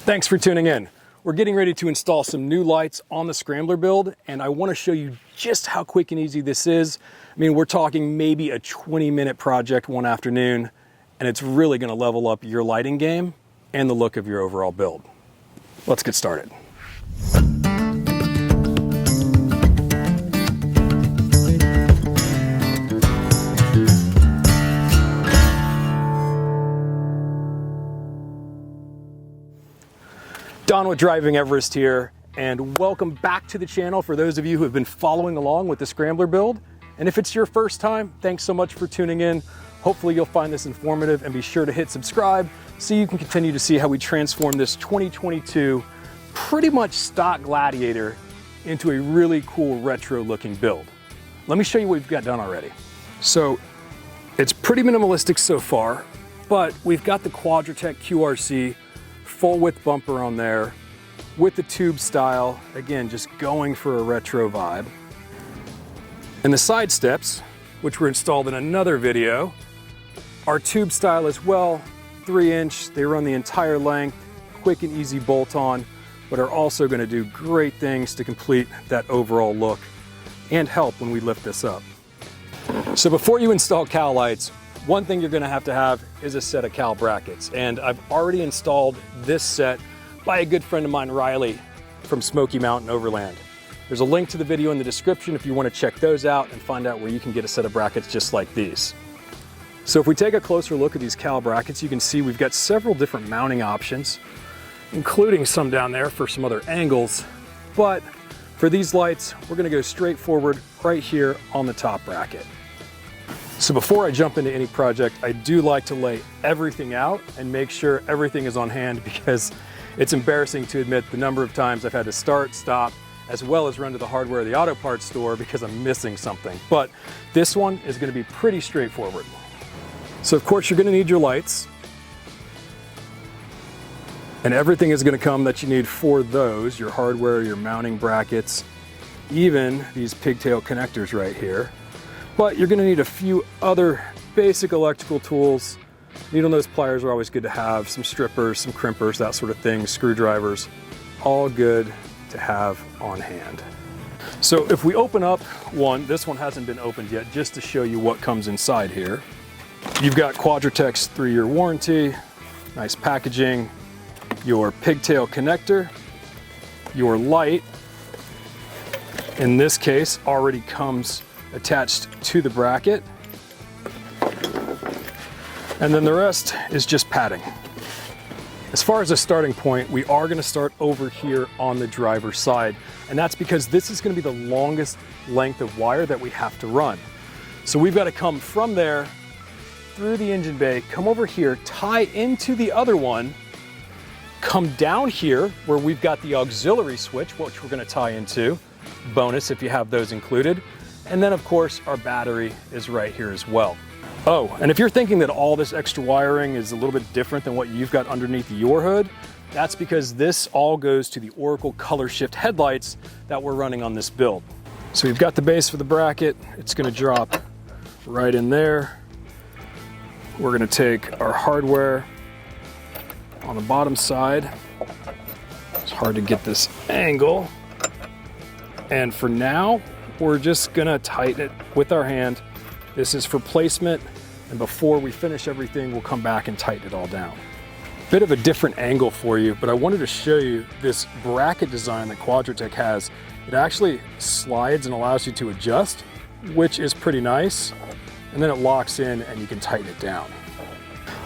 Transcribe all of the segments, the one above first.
Thanks for tuning in. We're getting ready to install some new lights on the Scrambler build, and I want to show you just how quick and easy this is. I mean, we're talking maybe a 20-minute project one afternoon, and it's really going to level up your lighting game and the look of your overall build. Let's get started. Don with Driving Everest here, and welcome back to the channel for those of you who have been following along with the Scrambler build. And if it's your first time, thanks so much for tuning in. Hopefully you'll find this informative, and be sure to hit subscribe so you can continue to see how we transform this 2022 pretty much stock Gladiator into a really cool retro looking build. Let me show you what we've got done already. So it's pretty minimalistic so far, but we've got the Quadratec QRC full width bumper on there with the tube style, again just going for a retro vibe. And the side steps, which were installed in another video, are tube style as well, 3-inch, they run the entire length, quick and easy bolt on, but are also going to do great things to complete that overall look and help when we lift this up. So before you install cowl lights, one thing you're going to have is a set of cowl brackets, and I've already installed this set by a good friend of mine, Riley, from Smoky Mountain Overland. There's a link to the video in the description if you want to check those out and find out where you can get a set of brackets just like these. So if we take a closer look at these cowl brackets, you can see we've got several different mounting options, including some down there for some other angles, but for these lights, we're going to go straight forward right here on the top bracket. So before I jump into any project, I do like to lay everything out and make sure everything is on hand, because it's embarrassing to admit the number of times I've had to start, stop, as well as run to the hardware or the auto parts store because I'm missing something. But this one is going to be pretty straightforward. So of course you're going to need your lights, and everything is going to come that you need for those, your hardware, your mounting brackets, even these pigtail connectors right here. But you're going to need a few other basic electrical tools. Needle nose pliers are always good to have, some strippers, some crimpers, that sort of thing, screwdrivers, all good to have on hand. So if we open up one, this one hasn't been opened yet, just to show you what comes inside here. You've got Quadratec's 3-year warranty, nice packaging, your pigtail connector, your light, in this case already comes attached to the bracket, and then the rest is just padding. As far as a starting point, we are going to start over here on the driver's side, and that's because this is going to be the longest length of wire that we have to run. So we've got to come from there through the engine bay, come over here, tie into the other one, come down here where we've got the auxiliary switch, which we're going to tie into, bonus if you have those included. And then of course our battery is right here as well. Oh, and if you're thinking that all this extra wiring is a little bit different than what you've got underneath your hood, that's because this all goes to the Oracle color shift headlights that we're running on this build. So we've got the base for the bracket, it's going to drop right in there. We're going to take our hardware on the bottom side. It's hard to get this angle. And for now, we're just gonna tighten it with our hand. This is for placement, and before we finish everything, we'll come back and tighten it all down. Bit of a different angle for you, but I wanted to show you this bracket design that Quadratec has. It actually slides and allows you to adjust, which is pretty nice. And then it locks in and you can tighten it down.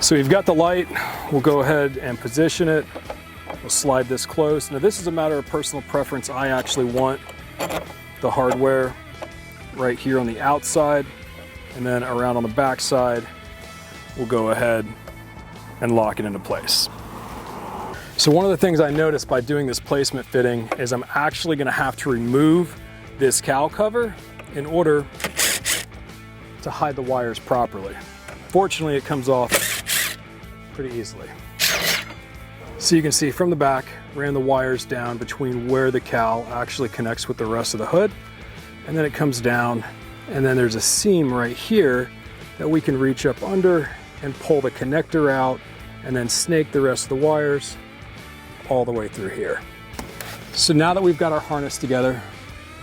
So you've got the light, we'll go ahead and position it. We'll slide this close. Now this is a matter of personal preference. I actually want the hardware right here on the outside, and then around on the back side we'll go ahead and lock it into place. So one of the things I noticed by doing this placement fitting is I'm actually going to have to remove this cowl cover in order to hide the wires properly. Fortunately it comes off pretty easily. So you can see from the back, ran the wires down between where the cowl actually connects with the rest of the hood, and then it comes down, and then there's a seam right here that we can reach up under and pull the connector out, and then snake the rest of the wires all the way through here. So now that we've got our harness together,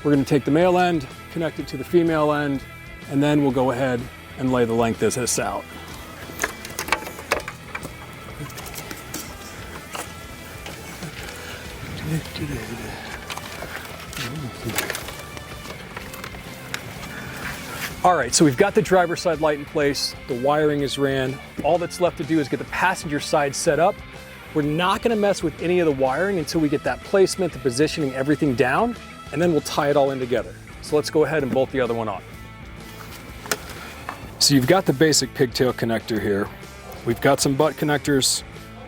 we're going to take the male end, connect it to the female end, and then we'll go ahead and lay the length of this out. All right, so we've got the driver's side light in place, the wiring is ran. All that's left to do is get the passenger side set up. We're not gonna mess with any of the wiring until we get that placement, the positioning, everything down, and then we'll tie it all in together. So let's go ahead and bolt the other one on. So you've got the basic pigtail connector here. We've got some butt connectors.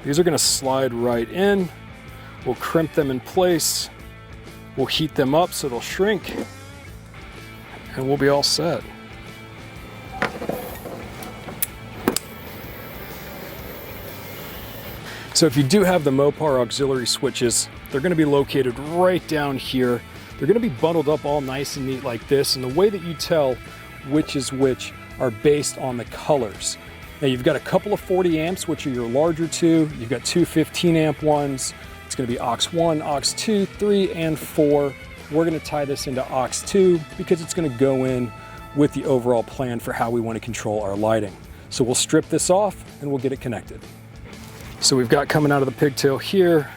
These are gonna slide right in. We'll crimp them in place. We'll heat them up so they'll shrink, and we'll be all set. So if you do have the Mopar auxiliary switches, they're going to be located right down here. They're going to be bundled up all nice and neat like this, and the way that you tell which is which are based on the colors. Now you've got a couple of 40 amps, which are your larger two. You've got two 15 amp ones. It's going to be aux 1, aux 2, 3, and 4. We're going to tie this into aux 2 because it's going to go in with the overall plan for how we want to control our lighting. So we'll strip this off and we'll get it connected. So we've got coming out of the pigtail here,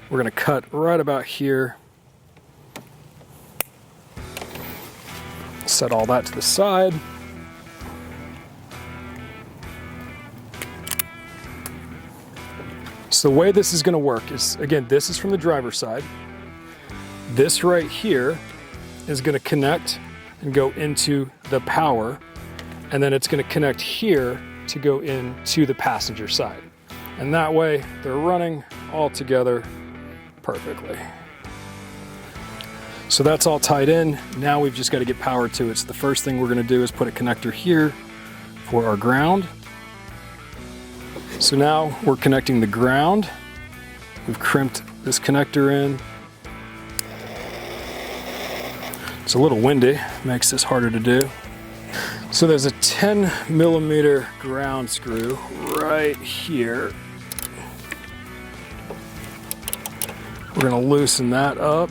we're going to cut right about here. Set all that to the side. So the way this is going to work is, again, this is from the driver's side. This right here is going to connect and go into the power, and then it's going to connect here to go into the passenger side. And that way they're running all together perfectly. So that's all tied in. Now we've just got to get power to it. So the first thing we're going to do is put a connector here for our ground. So now we're connecting the ground. We've crimped this connector in. It's a little windy, makes this harder to do. So there's a 10 millimeter ground screw right here. We're going to loosen that up.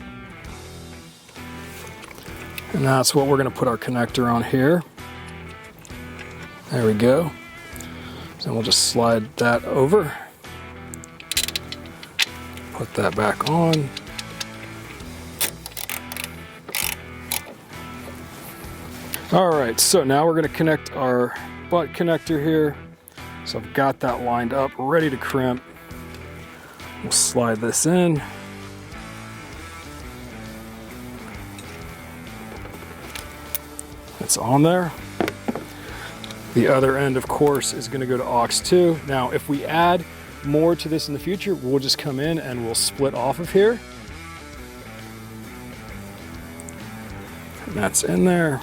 And that's what we're going to put our connector on here. There we go. So we'll just slide that over. Put that back on. All right, so now we're going to connect our butt connector here. So I've got that lined up, ready to crimp. We'll slide this in. It's on there. The other end, of course, is going to go to aux 2. Now, if we add more to this in the future, we'll just come in and we'll split off of here. And that's in there.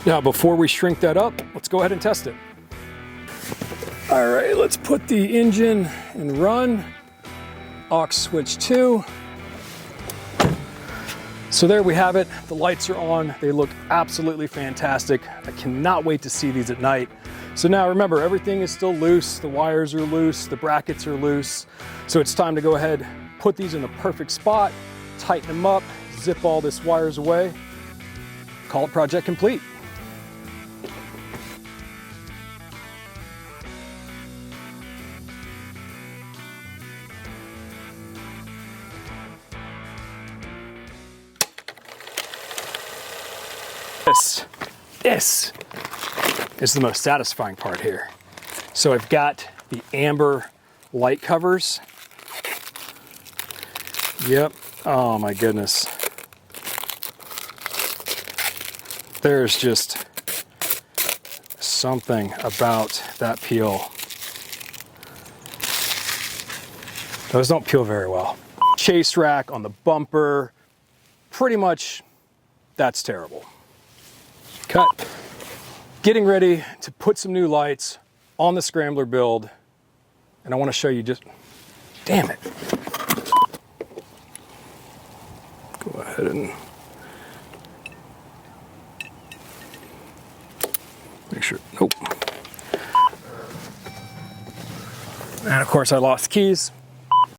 Now, before we shrink that up, let's go ahead and test it. All right, let's put the engine in run. Aux switch 2. So there we have it. The lights are on. They look absolutely fantastic. I cannot wait to see these at night. So now remember, everything is still loose. The wires are loose. The brackets are loose. So it's time to go ahead, put these in the perfect spot, tighten them up, zip all this wires away. Call it project complete. This is the most satisfying part here. So I've got the amber light covers. Yep. Oh my goodness. There's just something about that peel. Those don't peel very well. Chase rack on the bumper. Pretty much, that's terrible. Cut. Getting ready to put some new lights on the Scrambler build, and I want to show you just, damn it. Go ahead and make sure, nope. And of course I lost keys.